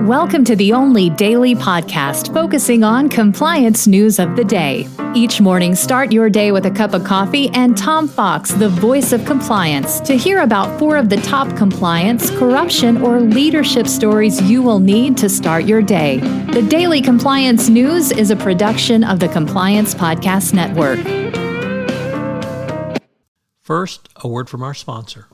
Welcome to the only daily podcast focusing on compliance news of the day. Each morning, start your day with a cup of coffee and Tom Fox, the voice of compliance, to hear about 4 of the top compliance, corruption, or leadership stories you will need to start your day. The Daily Compliance News is a production of the Compliance Podcast Network. First, a word from our sponsor.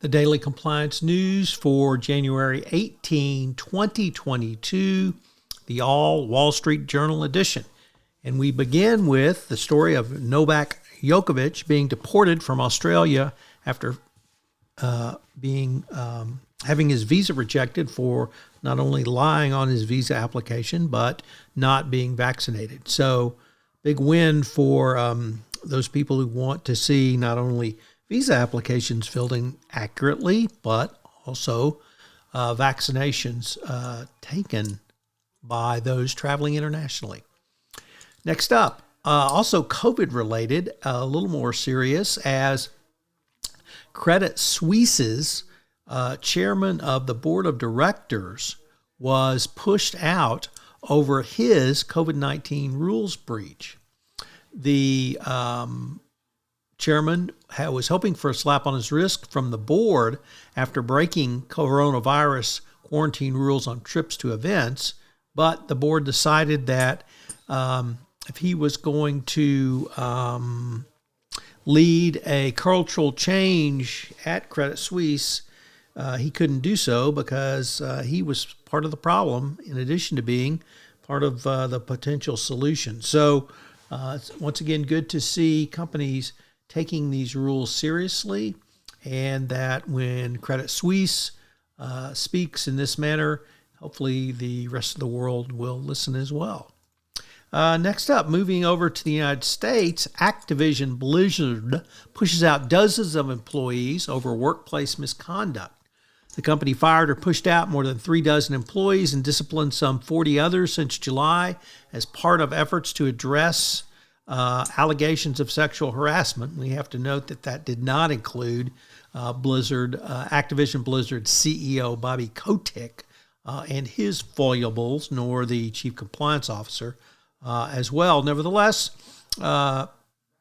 The Daily Compliance News for January 18, 2022, the All Wall Street Journal edition. And we begin with the story of Novak Djokovic being deported from Australia after having his visa rejected for not only lying on his visa application, but not being vaccinated. So big win for those people who want to see not only visa applications filled in accurately, but also vaccinations taken by those traveling internationally. Next up, also COVID-related, a little more serious, as Credit Suisse's chairman of the board of directors was pushed out over his COVID-19 rules breach. The chairman was hoping for a slap on his wrist from the board after breaking coronavirus quarantine rules on trips to events, but the board decided that if he was going to lead a cultural change at Credit Suisse, he couldn't do so because he was part of the problem in addition to being part of the potential solution. So it's once again good to see companies taking these rules seriously, and that when Credit Suisse speaks in this manner, hopefully the rest of the world will listen as well. Next up, moving over to the United States, Activision Blizzard pushes out dozens of employees over workplace misconduct. The company fired or pushed out more than 36 employees and disciplined some 40 others since July as part of efforts to address allegations of sexual harassment. We have to note that that did not include Activision Blizzard CEO Bobby Kotick and his foibles, nor the chief compliance officer as well. Nevertheless,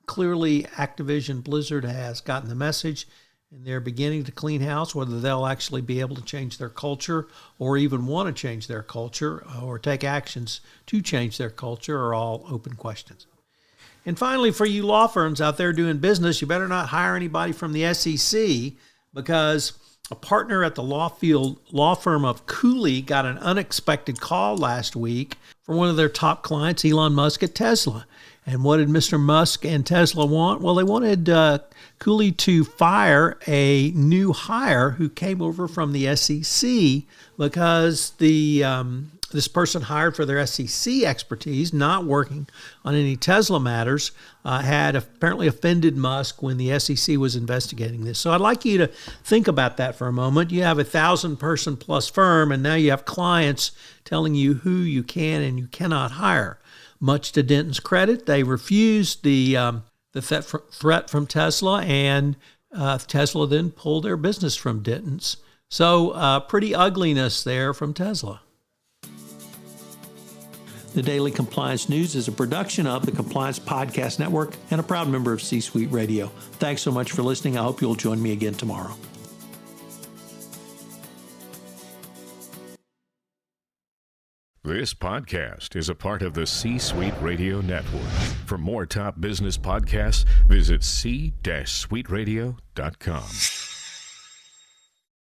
clearly Activision Blizzard has gotten the message, and they're beginning to clean house. Whether they'll actually be able to change their culture or even want to change their culture or take actions to change their culture are all open questions. And finally, for you law firms out there doing business, you better not hire anybody from the SEC, because a partner at the law firm of Cooley got an unexpected call last week from one of their top clients, Elon Musk at Tesla. And what did Mr. Musk and Tesla want? Well, they wanted Cooley to fire a new hire who came over from the SEC because this person hired for their SEC expertise, not working on any Tesla matters, had apparently offended Musk when the SEC was investigating this. So I'd like you to think about that for a moment. You have a 1,000-person plus firm, and now you have clients telling you who you can and you cannot hire. Much to Denton's credit, they refused the threat from Tesla, and Tesla then pulled their business from Denton's. So pretty ugliness there from Tesla. The Daily Compliance News is a production of the Compliance Podcast Network and a proud member of C-Suite Radio. Thanks so much for listening. I hope you'll join me again tomorrow. This podcast is a part of the C-Suite Radio Network. For more top business podcasts, visit c-suiteradio.com.